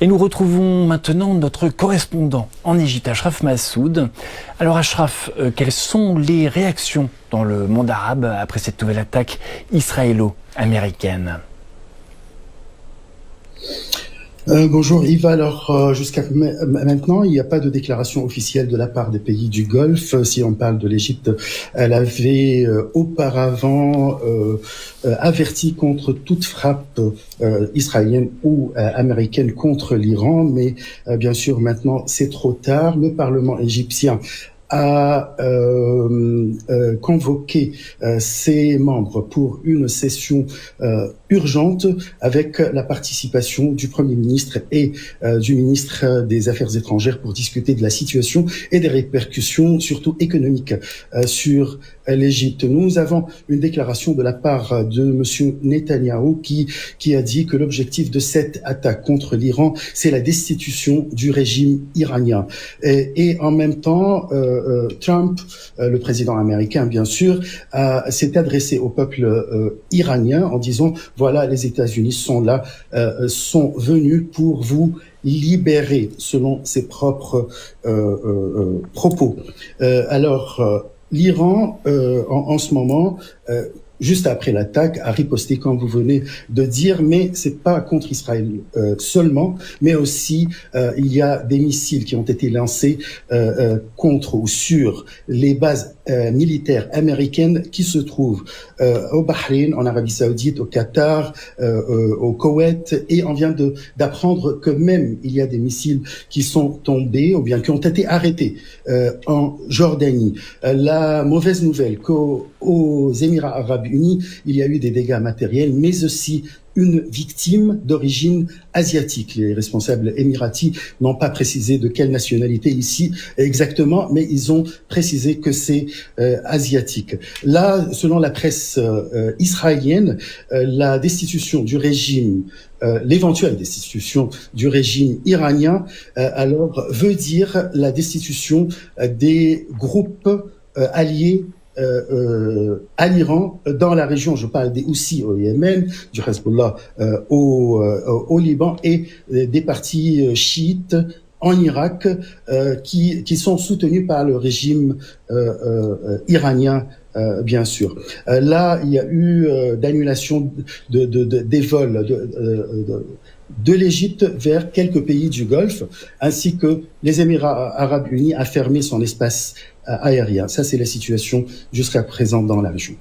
Et nous retrouvons maintenant notre correspondant en Égypte, Achraf Massoud. Alors Achraf, quelles sont les réactions dans le monde arabe après cette nouvelle attaque israélo-américaine ? Bonjour Yves, alors jusqu'à maintenant il n'y a pas de déclaration officielle de la part des pays du Golfe. Si on parle de l'Égypte, elle avait auparavant averti contre toute frappe israélienne ou américaine contre l'Iran, mais bien sûr maintenant c'est trop tard. Le Parlement égyptien a convoqué ses membres pour une session urgente avec la participation du Premier ministre et du ministre des Affaires étrangères pour discuter de la situation et des répercussions, surtout économiques, sur l'Égypte. Nous avons une déclaration de la part de Monsieur Netanyahou qui a dit que l'objectif de cette attaque contre l'Iran, c'est la destitution du régime iranien. Et en même temps, Trump, le président américain bien sûr, s'est adressé au peuple iranien en disant voilà, les États-Unis sont là, sont venus pour vous libérer, selon ses propres propos. L'Iran, en ce moment, juste après l'attaque, a riposté, comme vous venez de dire, mais c'est pas contre Israël seulement, mais aussi il y a des missiles qui ont été lancés contre ou sur les bases militaires américaines qui se trouvent au Bahreïn, en Arabie Saoudite, au Qatar, au Koweït, et on vient d'apprendre que même il y a des missiles qui sont tombés ou bien qui ont été arrêtés en Jordanie. La mauvaise nouvelle qu'aux Émirats arabes unis, il y a eu des dégâts matériels, mais aussi une victime d'origine asiatique. Les responsables émiratis n'ont pas précisé de quelle nationalité ici exactement, mais ils ont précisé que c'est asiatique. Là, selon la presse israélienne, la destitution du régime, l'éventuelle destitution du régime iranien, alors veut dire la destitution des groupes alliés à l'Iran, dans la région, je parle des Houthis au Yémen, du Hezbollah au Liban et des partis chiites en Irak qui sont soutenus par le régime iranien. Bien sûr. Là, il y a eu d'annulation des vols de l'Égypte vers quelques pays du Golfe, ainsi que les Émirats arabes unis a fermé son espace aérien. Ça, c'est la situation jusqu'à présent dans la région.